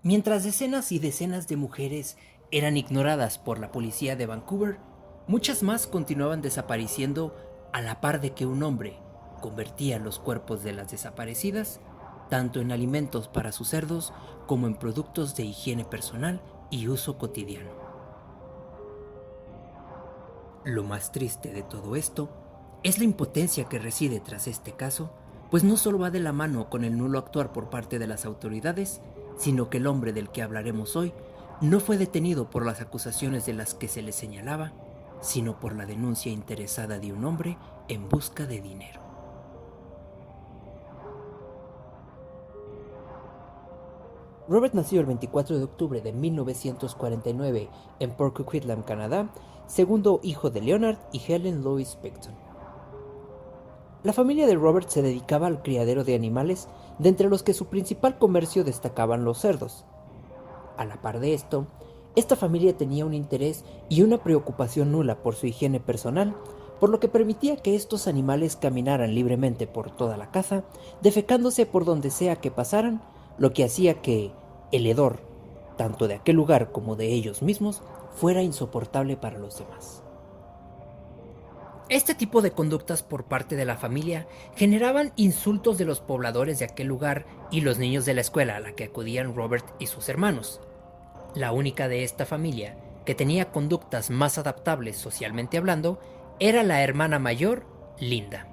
Mientras decenas y decenas de mujeres eran ignoradas por la policía de Vancouver, muchas más continuaban desapareciendo a la par de que un hombre convertía los cuerpos de las desaparecidas tanto en alimentos para sus cerdos como en productos de higiene personal y uso cotidiano. Lo más triste de todo esto es la impotencia que reside tras este caso, pues no solo va de la mano con el nulo actuar por parte de las autoridades, sino que el hombre del que hablaremos hoy no fue detenido por las acusaciones de las que se le señalaba, sino por la denuncia interesada de un hombre en busca de dinero. Robert nació el 24 de octubre de 1949 en Port Coquitlam, Canadá, segundo hijo de Leonard y Helen Louise Picton. La familia de Robert se dedicaba al criadero de animales, de entre los que su principal comercio destacaban los cerdos. A la par de esto, esta familia tenía un interés y una preocupación nula por su higiene personal, por lo que permitía que estos animales caminaran libremente por toda la casa, defecándose por donde sea que pasaran, lo que hacía que el hedor, tanto de aquel lugar como de ellos mismos, fuera insoportable para los demás. Este tipo de conductas por parte de la familia generaban insultos de los pobladores de aquel lugar y los niños de la escuela a la que acudían Robert y sus hermanos. La única de esta familia que tenía conductas más adaptables socialmente hablando era la hermana mayor, Linda.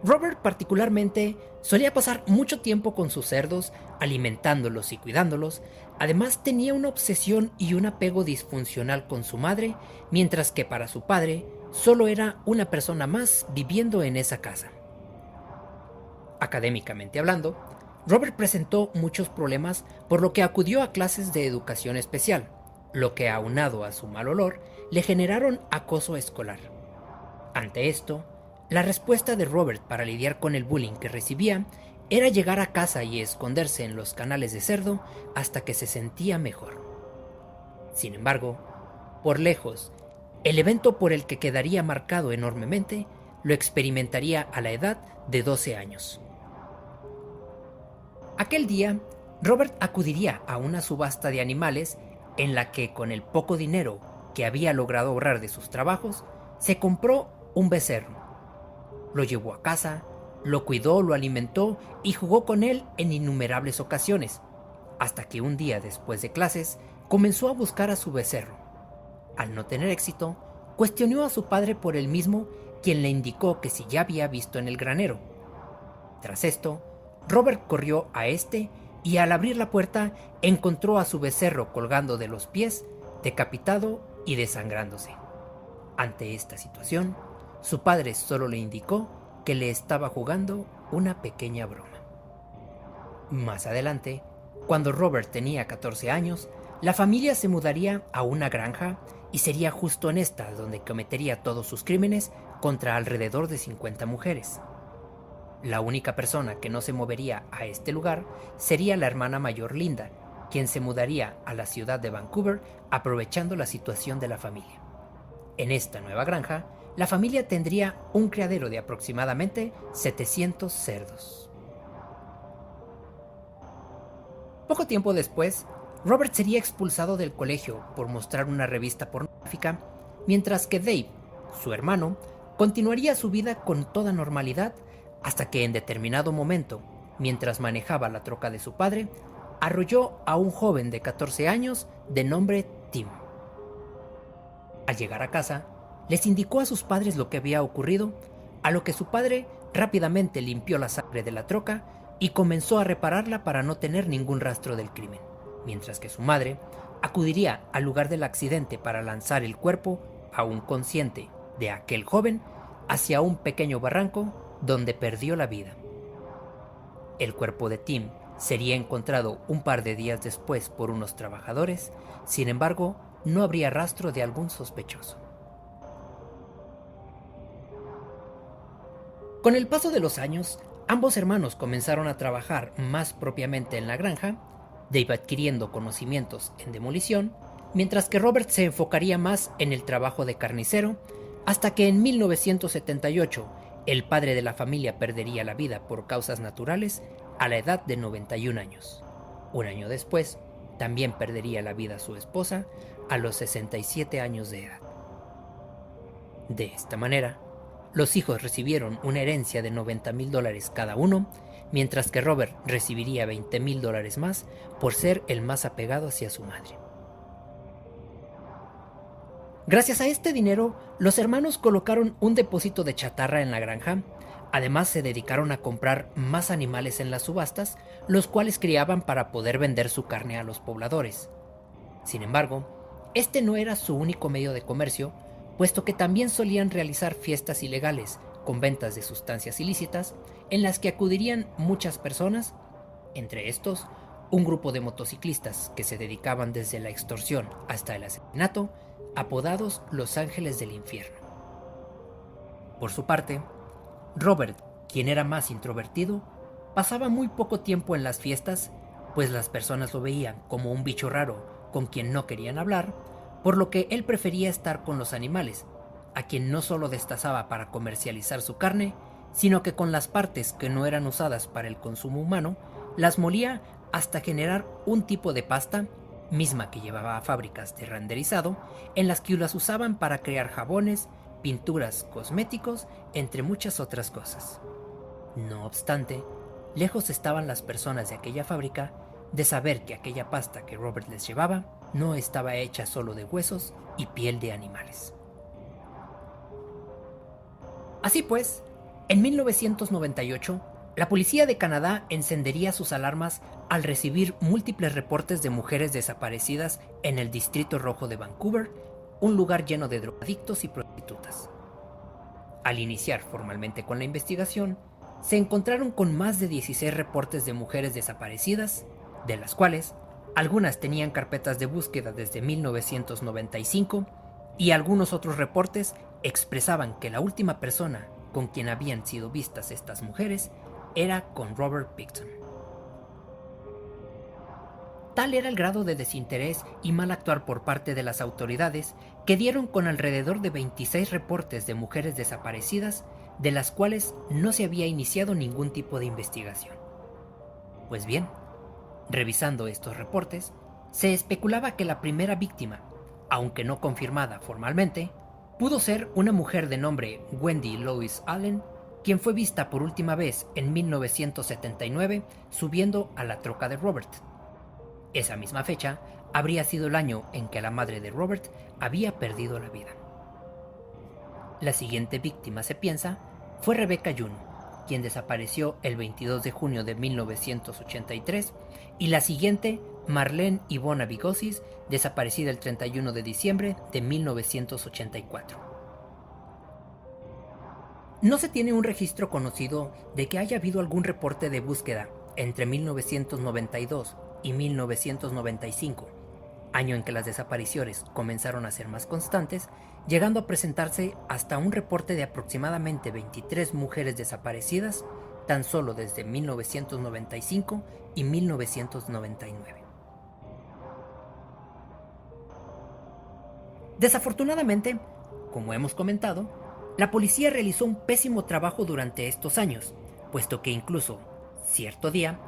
Robert particularmente solía pasar mucho tiempo con sus cerdos, alimentándolos y cuidándolos. Además tenía una obsesión y un apego disfuncional con su madre, mientras que para su padre solo era una persona más viviendo en esa casa. Académicamente hablando, Robert presentó muchos problemas, por lo que acudió a clases de educación especial, lo que aunado a su mal olor le generaron acoso escolar. Ante esto, la respuesta de Robert para lidiar con el bullying que recibía era llegar a casa y esconderse en los canales de cerdo hasta que se sentía mejor. Sin embargo, por lejos, el evento por el que quedaría marcado enormemente lo experimentaría a la edad de 12 años. Aquel día, Robert acudiría a una subasta de animales en la que, con el poco dinero que había logrado ahorrar de sus trabajos, se compró un becerro. Lo llevó a casa, lo cuidó, lo alimentó y jugó con él en innumerables ocasiones, hasta que un día después de clases comenzó a buscar a su becerro. Al no tener éxito, cuestionó a su padre por el mismo, quien le indicó que si ya había visto en el granero. Tras esto, Robert corrió a este y al abrir la puerta encontró a su becerro colgando de los pies, decapitado y desangrándose. Ante esta situación, su padre solo le indicó que le estaba jugando una pequeña broma. Más adelante, cuando Robert tenía 14 años, la familia se mudaría a una granja y sería justo en esta donde cometería todos sus crímenes contra alrededor de 50 mujeres. La única persona que no se movería a este lugar sería la hermana mayor Linda, quien se mudaría a la ciudad de Vancouver aprovechando la situación de la familia. En esta nueva granja, la familia tendría un criadero de aproximadamente 700 cerdos. Poco tiempo después, Robert sería expulsado del colegio por mostrar una revista pornográfica, mientras que Dave, su hermano, continuaría su vida con toda normalidad hasta que en determinado momento, mientras manejaba la troca de su padre, arrolló a un joven de 14 años de nombre Tim. Al llegar a casa, les indicó a sus padres lo que había ocurrido, a lo que su padre rápidamente limpió la sangre de la troca y comenzó a repararla para no tener ningún rastro del crimen, mientras que su madre acudiría al lugar del accidente para lanzar el cuerpo, aún consciente, de aquel joven hacia un pequeño barranco donde perdió la vida. El cuerpo de Tim sería encontrado un par de días después por unos trabajadores, sin embargo, no habría rastro de algún sospechoso. Con el paso de los años, ambos hermanos comenzaron a trabajar más propiamente en la granja, Dave adquiriendo conocimientos en demolición, mientras que Robert se enfocaría más en el trabajo de carnicero, hasta que en 1978 el padre de la familia perdería la vida por causas naturales a la edad de 91 años. Un año después, también perdería la vida su esposa a los 67 años de edad. De esta manera, los hijos recibieron una herencia de $90,000 cada uno, mientras que Robert recibiría $20,000 más por ser el más apegado hacia su madre. Gracias a este dinero, los hermanos colocaron un depósito de chatarra en la granja. Además, se dedicaron a comprar más animales en las subastas, los cuales criaban para poder vender su carne a los pobladores. Sin embargo, este no era su único medio de comercio, puesto que también solían realizar fiestas ilegales con ventas de sustancias ilícitas, en las que acudirían muchas personas, entre estos, un grupo de motociclistas que se dedicaban desde la extorsión hasta el asesinato, apodados Los Ángeles del Infierno. Por su parte, Robert, quien era más introvertido, pasaba muy poco tiempo en las fiestas, pues las personas lo veían como un bicho raro con quien no querían hablar, por lo que él prefería estar con los animales, a quien no solo destazaba para comercializar su carne, sino que con las partes que no eran usadas para el consumo humano, las molía hasta generar un tipo de pasta, misma que llevaba a fábricas de renderizado, en las que las usaban para crear jabones, pinturas, cosméticos, entre muchas otras cosas. No obstante, lejos estaban las personas de aquella fábrica de saber que aquella pasta que Robert les llevaba no estaba hecha solo de huesos y piel de animales. Así pues, en 1998, la policía de Canadá encendería sus alarmas al recibir múltiples reportes de mujeres desaparecidas en el Distrito Rojo de Vancouver, un lugar lleno de drogadictos y prostitutas. Al iniciar formalmente con la investigación, se encontraron con más de 16 reportes de mujeres desaparecidas, de las cuales algunas tenían carpetas de búsqueda desde 1995 y algunos otros reportes expresaban que la última persona con quien habían sido vistas estas mujeres era con Robert Pickton. Tal era el grado de desinterés y mal actuar por parte de las autoridades que dieron con alrededor de 26 reportes de mujeres desaparecidas, de las cuales no se había iniciado ningún tipo de investigación. Pues bien, revisando estos reportes, se especulaba que la primera víctima, aunque no confirmada formalmente, pudo ser una mujer de nombre Wendy Louise Allen, quien fue vista por última vez en 1979 subiendo a la troca de Robert. Esa misma fecha habría sido el año en que la madre de Robert había perdido la vida. La siguiente víctima, se piensa, fue Rebecca Juno, quien desapareció el 22 de junio de 1983, y la siguiente, Marlene Ivona Vigosis, desaparecida el 31 de diciembre de 1984. No se tiene un registro conocido de que haya habido algún reporte de búsqueda entre 1992 y 1995, año en que las desapariciones comenzaron a ser más constantes, llegando a presentarse hasta un reporte de aproximadamente 23 mujeres desaparecidas tan solo desde 1995 y 1999. Desafortunadamente, como hemos comentado, la policía realizó un pésimo trabajo durante estos años, puesto que incluso, cierto día,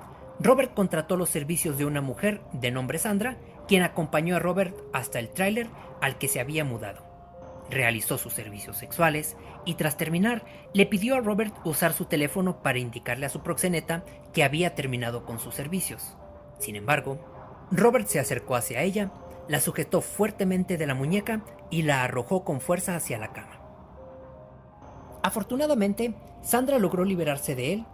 Robert contrató los servicios de una mujer de nombre Sandra, quien acompañó a Robert hasta el tráiler al que se había mudado. Realizó sus servicios sexuales y tras terminar le pidió a Robert usar su teléfono para indicarle a su proxeneta que había terminado con sus servicios. Sin embargo, Robert se acercó hacia ella, la sujetó fuertemente de la muñeca y la arrojó con fuerza hacia la cama. Afortunadamente, Sandra logró liberarse de él,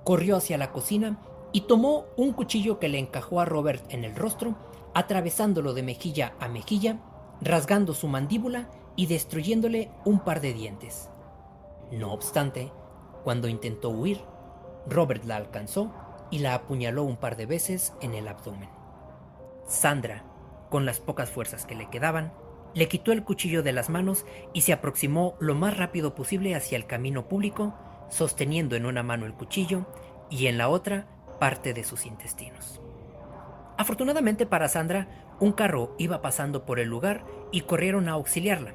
corrió hacia la cocina y tomó un cuchillo que le encajó a Robert en el rostro, atravesándolo de mejilla a mejilla, rasgando su mandíbula y destruyéndole un par de dientes. No obstante, cuando intentó huir, Robert la alcanzó y la apuñaló un par de veces en el abdomen. Sandra, con las pocas fuerzas que le quedaban, le quitó el cuchillo de las manos y se aproximó lo más rápido posible hacia el camino público, sosteniendo en una mano el cuchillo y en la otra parte de sus intestinos. Afortunadamente para Sandra, un carro iba pasando por el lugar y corrieron a auxiliarla.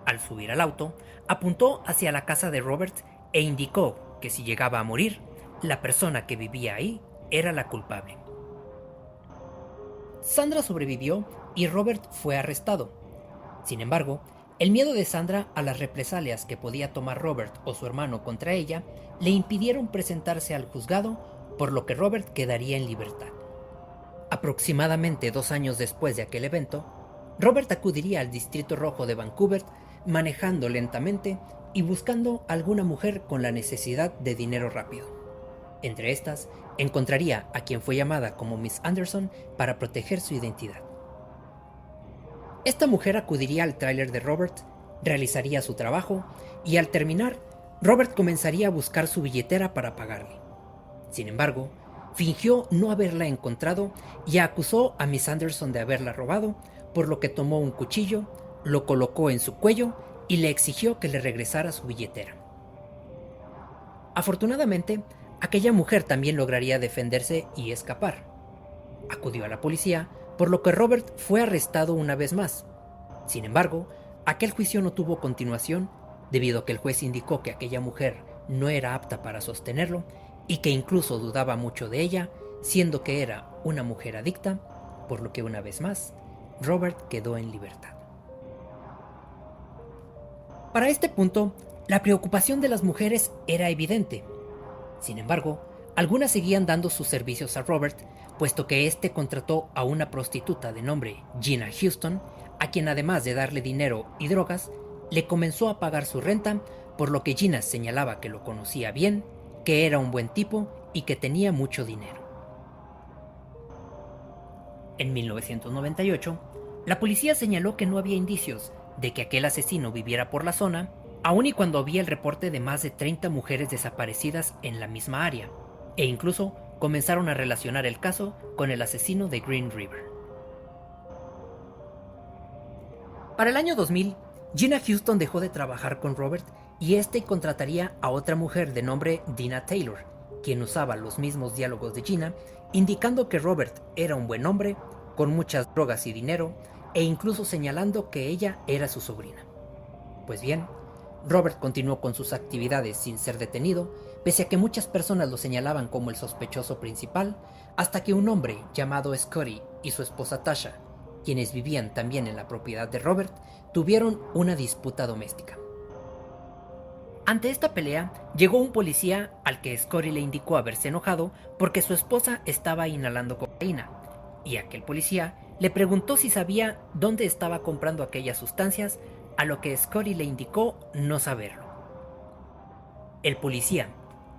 Al subir al auto, apuntó hacia la casa de Robert e indicó que si llegaba a morir, la persona que vivía ahí era la culpable. Sandra sobrevivió y Robert fue arrestado. Sin embargo, el miedo de Sandra a las represalias que podía tomar Robert o su hermano contra ella le impidieron presentarse al juzgado, por lo que Robert quedaría en libertad. Aproximadamente 2 años después de aquel evento, Robert acudiría al Distrito Rojo de Vancouver manejando lentamente y buscando alguna mujer con la necesidad de dinero rápido. Entre estas, encontraría a quien fue llamada como Miss Anderson para proteger su identidad. Esta mujer acudiría al tráiler de Robert, realizaría su trabajo y al terminar, Robert comenzaría a buscar su billetera para pagarle. Sin embargo, fingió no haberla encontrado y acusó a Miss Anderson de haberla robado, por lo que tomó un cuchillo, lo colocó en su cuello y le exigió que le regresara su billetera. Afortunadamente, aquella mujer también lograría defenderse y escapar. Acudió a la policía, por lo que Robert fue arrestado una vez más. Sin embargo, aquel juicio no tuvo continuación debido a que el juez indicó que aquella mujer no era apta para sostenerlo y que incluso dudaba mucho de ella, siendo que era una mujer adicta, por lo que una vez más, Robert quedó en libertad. Para este punto, la preocupación de las mujeres era evidente. Sin embargo, algunas seguían dando sus servicios a Robert, puesto que éste contrató a una prostituta de nombre Gina Houston, a quien además de darle dinero y drogas, le comenzó a pagar su renta, por lo que Gina señalaba que lo conocía bien, que era un buen tipo y que tenía mucho dinero. En 1998, la policía señaló que no había indicios de que aquel asesino viviera por la zona, aun y cuando había el reporte de más de 30 mujeres desaparecidas en la misma área, e incluso comenzaron a relacionar el caso con el asesino de Green River. Para el año 2000, Gina Houston dejó de trabajar con Robert y este contrataría a otra mujer de nombre Dina Taylor, quien usaba los mismos diálogos de Gina, indicando que Robert era un buen hombre, con muchas drogas y dinero, e incluso señalando que ella era su sobrina. Pues bien, Robert continuó con sus actividades sin ser detenido, pese a que muchas personas lo señalaban como el sospechoso principal, hasta que un hombre llamado Scotty y su esposa Tasha, quienes vivían también en la propiedad de Robert, tuvieron una disputa doméstica. Ante esta pelea, llegó un policía al que Scotty le indicó haberse enojado porque su esposa estaba inhalando cocaína, y aquel policía le preguntó si sabía dónde estaba comprando aquellas sustancias, a lo que Scotty le indicó no saberlo. El policía,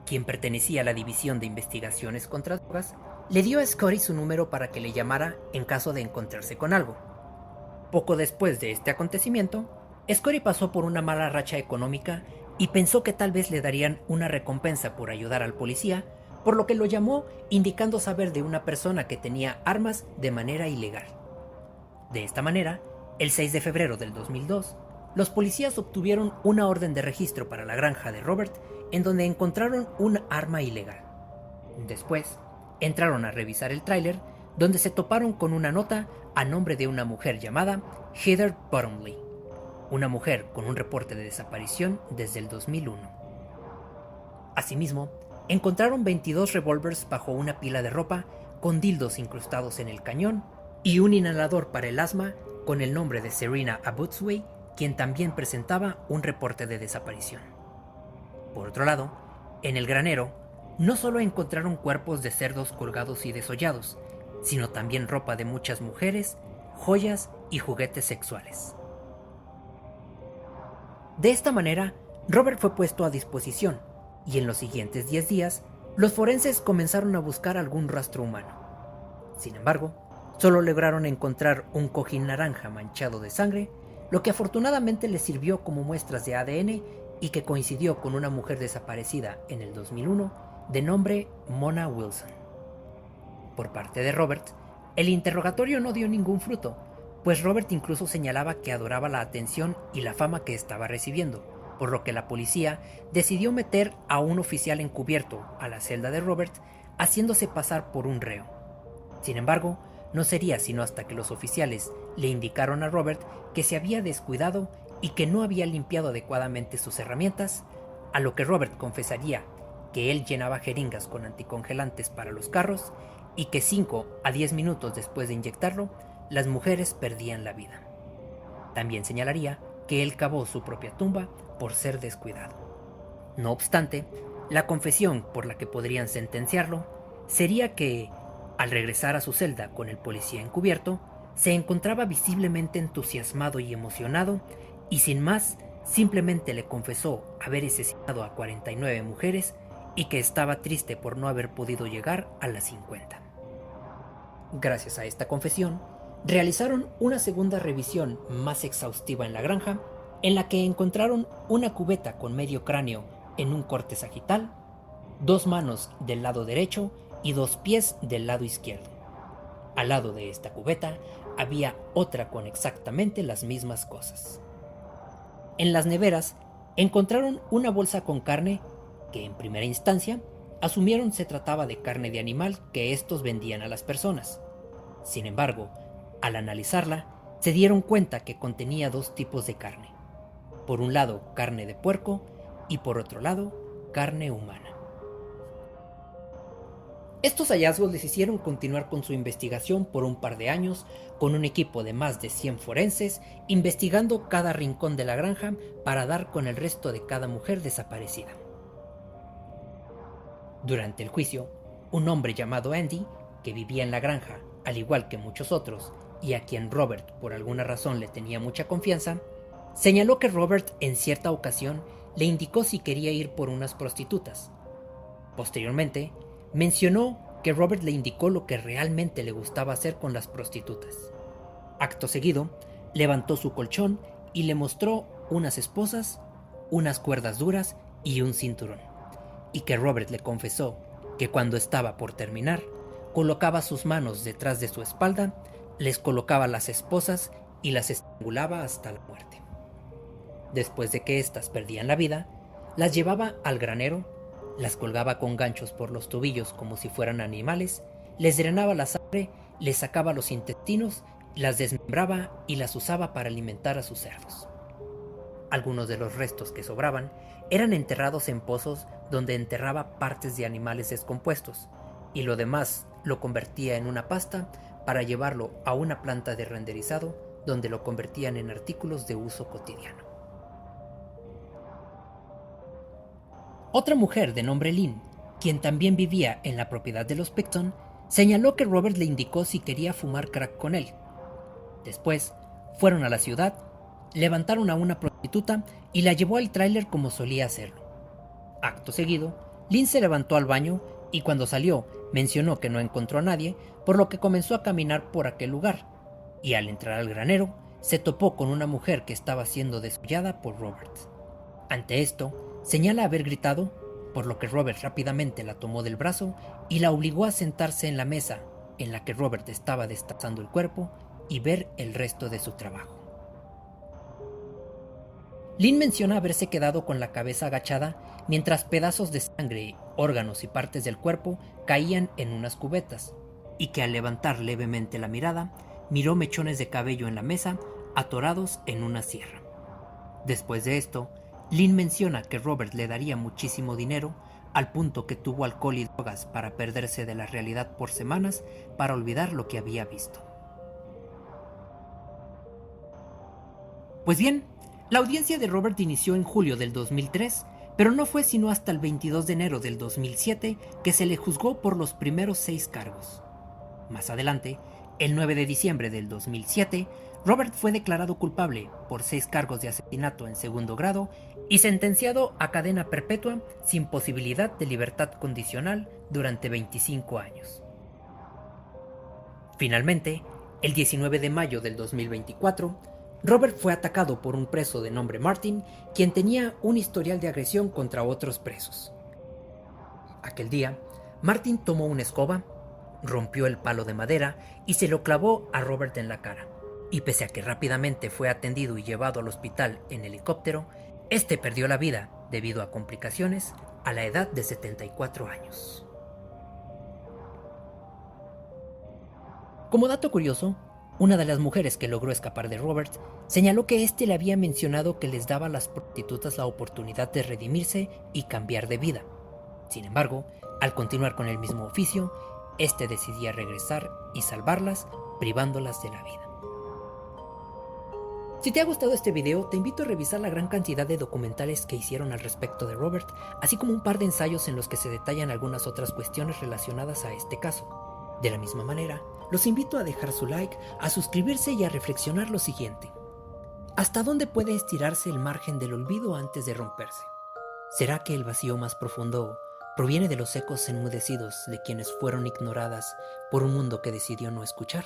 quien pertenecía a la División de Investigaciones contra Drogas, le dio a Scotty su número para que le llamara en caso de encontrarse con algo. Poco después de este acontecimiento, Scotty pasó por una mala racha económica y pensó que tal vez le darían una recompensa por ayudar al policía, por lo que lo llamó indicando saber de una persona que tenía armas de manera ilegal. De esta manera, el 6 de febrero del 2002, los policías obtuvieron una orden de registro para la granja de Robert en donde encontraron un arma ilegal. Después, entraron a revisar el tráiler, donde se toparon con una nota a nombre de una mujer llamada Heather Bottomley, una mujer con un reporte de desaparición desde el 2001. Asimismo, encontraron 22 revólveres bajo una pila de ropa con dildos incrustados en el cañón y un inhalador para el asma con el nombre de Serena Abotsway, quien también presentaba un reporte de desaparición. Por otro lado, en el granero, no solo encontraron cuerpos de cerdos colgados y desollados, sino también ropa de muchas mujeres, joyas y juguetes sexuales. De esta manera, Robert fue puesto a disposición, y en los siguientes 10 días, los forenses comenzaron a buscar algún rastro humano. Sin embargo, solo lograron encontrar un cojín naranja manchado de sangre, lo que afortunadamente les sirvió como muestras de ADN y que coincidió con una mujer desaparecida en el 2001 de nombre Mona Wilson. Por parte de Robert, el interrogatorio no dio ningún fruto, pues Robert incluso señalaba que adoraba la atención y la fama que estaba recibiendo, por lo que la policía decidió meter a un oficial encubierto a la celda de Robert, haciéndose pasar por un reo. Sin embargo, no sería sino hasta que los oficiales le indicaron a Robert que se había descuidado y que no había limpiado adecuadamente sus herramientas, a lo que Robert confesaría que él llenaba jeringas con anticongelantes para los carros y que 5 a 10 minutos después de inyectarlo, las mujeres perdían la vida. También señalaría que él cavó su propia tumba por ser descuidado. No obstante, la confesión por la que podrían sentenciarlo sería que, al regresar a su celda con el policía encubierto, se encontraba visiblemente entusiasmado y emocionado y sin más, simplemente le confesó haber asesinado a 49 mujeres y que estaba triste por no haber podido llegar a las 50. Gracias a esta confesión, realizaron una segunda revisión más exhaustiva en la granja, en la que encontraron una cubeta con medio cráneo en un corte sagital, 2 manos del lado derecho y 2 pies del lado izquierdo. Al lado de esta cubeta había otra con exactamente las mismas cosas. En las neveras encontraron una bolsa con carne que en primera instancia asumieron se trataba de carne de animal que estos vendían a las personas. Sin embargo, al analizarla, se dieron cuenta que contenía 2 tipos de carne. Por un lado, carne de puerco y por otro lado, carne humana. Estos hallazgos les hicieron continuar con su investigación por un par de años, con un equipo de más de 100 forenses, investigando cada rincón de la granja para dar con el resto de cada mujer desaparecida. Durante el juicio, un hombre llamado Andy, que vivía en la granja, al igual que muchos otros, y a quien Robert por alguna razón le tenía mucha confianza, señaló que Robert en cierta ocasión le indicó si quería ir por unas prostitutas. Posteriormente, mencionó que Robert le indicó lo que realmente le gustaba hacer con las prostitutas. Acto seguido, levantó su colchón y le mostró unas esposas, unas cuerdas duras y un cinturón, y que Robert le confesó que cuando estaba por terminar, colocaba sus manos detrás de su espalda, les colocaba las esposas y las estrangulaba hasta la muerte. Después de que éstas perdían la vida, las llevaba al granero, las colgaba con ganchos por los tobillos como si fueran animales, les drenaba la sangre, les sacaba los intestinos, las desmembraba y las usaba para alimentar a sus cerdos. Algunos de los restos que sobraban eran enterrados en pozos donde enterraba partes de animales descompuestos, y lo demás lo convertía en una pasta para llevarlo a una planta de renderizado donde lo convertían en artículos de uso cotidiano. Otra mujer de nombre Lynn, quien también vivía en la propiedad de los Picton, señaló que Robert le indicó si quería fumar crack con él. Después, fueron a la ciudad, levantaron a una prostituta y la llevó al tráiler como solía hacerlo. Acto seguido, Lynn se levantó al baño y cuando salió mencionó que no encontró a nadie, por lo que comenzó a caminar por aquel lugar, y al entrar al granero, se topó con una mujer que estaba siendo desollada por Robert. Ante esto, señala haber gritado, por lo que Robert rápidamente la tomó del brazo y la obligó a sentarse en la mesa en la que Robert estaba destazando el cuerpo y ver el resto de su trabajo. Lynn menciona haberse quedado con la cabeza agachada mientras pedazos de sangre, órganos y partes del cuerpo caían en unas cubetas, y que al levantar levemente la mirada, miró mechones de cabello en la mesa atorados en una sierra. Después de esto, Lynn menciona que Robert le daría muchísimo dinero, al punto que tuvo alcohol y drogas para perderse de la realidad por semanas para olvidar lo que había visto. Pues bien, la audiencia de Robert inició en julio del 2003, pero no fue sino hasta el 22 de enero del 2007 que se le juzgó por los primeros 6 cargos. Más adelante, el 9 de diciembre del 2007, Robert fue declarado culpable por 6 cargos de asesinato en segundo grado y sentenciado a cadena perpetua sin posibilidad de libertad condicional durante 25 años. Finalmente, el 19 de mayo del 2024, Robert fue atacado por un preso de nombre Martin, quien tenía un historial de agresión contra otros presos. Aquel día, Martin tomó una escoba, rompió el palo de madera y se lo clavó a Robert en la cara. Y pese a que rápidamente fue atendido y llevado al hospital en helicóptero, este perdió la vida debido a complicaciones a la edad de 74 años. Como dato curioso, una de las mujeres que logró escapar de Robert señaló que éste le había mencionado que les daba a las prostitutas la oportunidad de redimirse y cambiar de vida. Sin embargo, al continuar con el mismo oficio, este decidía regresar y salvarlas, privándolas de la vida. Si te ha gustado este video, te invito a revisar la gran cantidad de documentales que hicieron al respecto de Robert, así como un par de ensayos en los que se detallan algunas otras cuestiones relacionadas a este caso. De la misma manera, los invito a dejar su like, a suscribirse y a reflexionar lo siguiente. ¿Hasta dónde puede estirarse el margen del olvido antes de romperse? ¿Será que el vacío más profundo proviene de los ecos enmudecidos de quienes fueron ignoradas por un mundo que decidió no escuchar?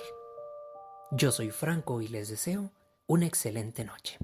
Yo soy Franco y les deseo una excelente noche.